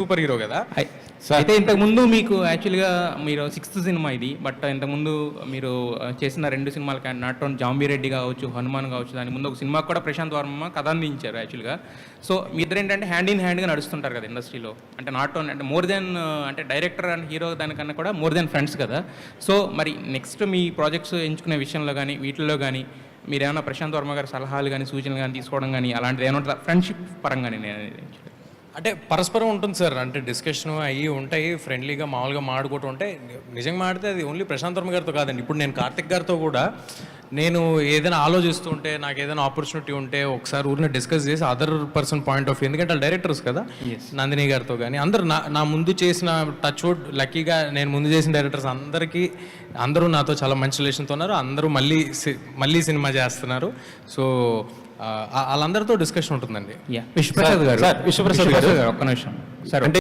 Super hero కదా. అయితే ఇంతకుముందు మీకు యాక్చువల్గా మీరు 6th సినిమా ఇది, బట్ ఇంతకుముందు మీరు చేసిన 2 సినిమాలకి నాట్ ఓన్ జాంబీరెడ్డి కావచ్చు, హనుమాన్ కావచ్చు, దాని ముందు ఒక సినిమాకి కూడా ప్రశాంత్ వర్మ కథ అందించారు యాక్చువల్గా. సో మీ ఇద్దరు ఏంటంటే హ్యాండ్ ఇన్ హ్యాండ్గా నడుస్తుంటారు కదా ఇండస్ట్రీలో, అంటే నాట్ ఓన్ అంటే మోర్ దెన్ అంటే డైరెక్టర్ అండ్ హీరో దానికన్నా కూడా మోర్ దెన్ ఫ్రెండ్స్ కదా. సో మరి నెక్స్ట్ మీ ప్రాజెక్ట్స్ ఎంచుకునే విషయంలో కానీ వీటిల్లో కానీ మీరు ఏమైనా ప్రశాంత్ వర్మ గారి సలహాలు కానీ సూచనలు కానీ తీసుకోవడం కానీ అలాంటిది ఏమైనా ఫ్రెండ్షిప్ పరంగానే నేను అనేది అంటే పరస్పరం ఉంటుంది సార్, అంటే డిస్కషన్ అయ్యి ఉంటాయి, ఫ్రెండ్లీగా మామూలుగా మాడుకుంటూ ఉంటే. నిజంగా మాడితే అది ఓన్లీ ప్రశాంత్ వర్మ గారితో కాదండి, ఇప్పుడు నేను కార్తిక్ గారితో కూడా నేను ఏదైనా ఆలోచిస్తూ ఉంటే, నాకు ఏదైనా ఆపర్చునిటీ ఉంటే ఒకసారి ఊరిని డిస్కస్ చేసి other person point of view, ఎందుకంటే వాళ్ళు డైరెక్టర్స్ కదా, నందిని గారితో కానీ అందరు నా ముందు చేసిన టచ్ వుడ్ లక్కీగా నేను ముందు చేసిన డైరెక్టర్స్ అందరూ నాతో చాలా మంచి రిలేషన్తో ఉన్నారు. అందరూ మళ్ళీ సినిమా చేస్తున్నారు. సో వాళ్ళందరితో డిస్కషన్ ఉంటుందండి. విశ్వప్రసాద్ గారు ఒక్క నిమిషం సార్. అంటే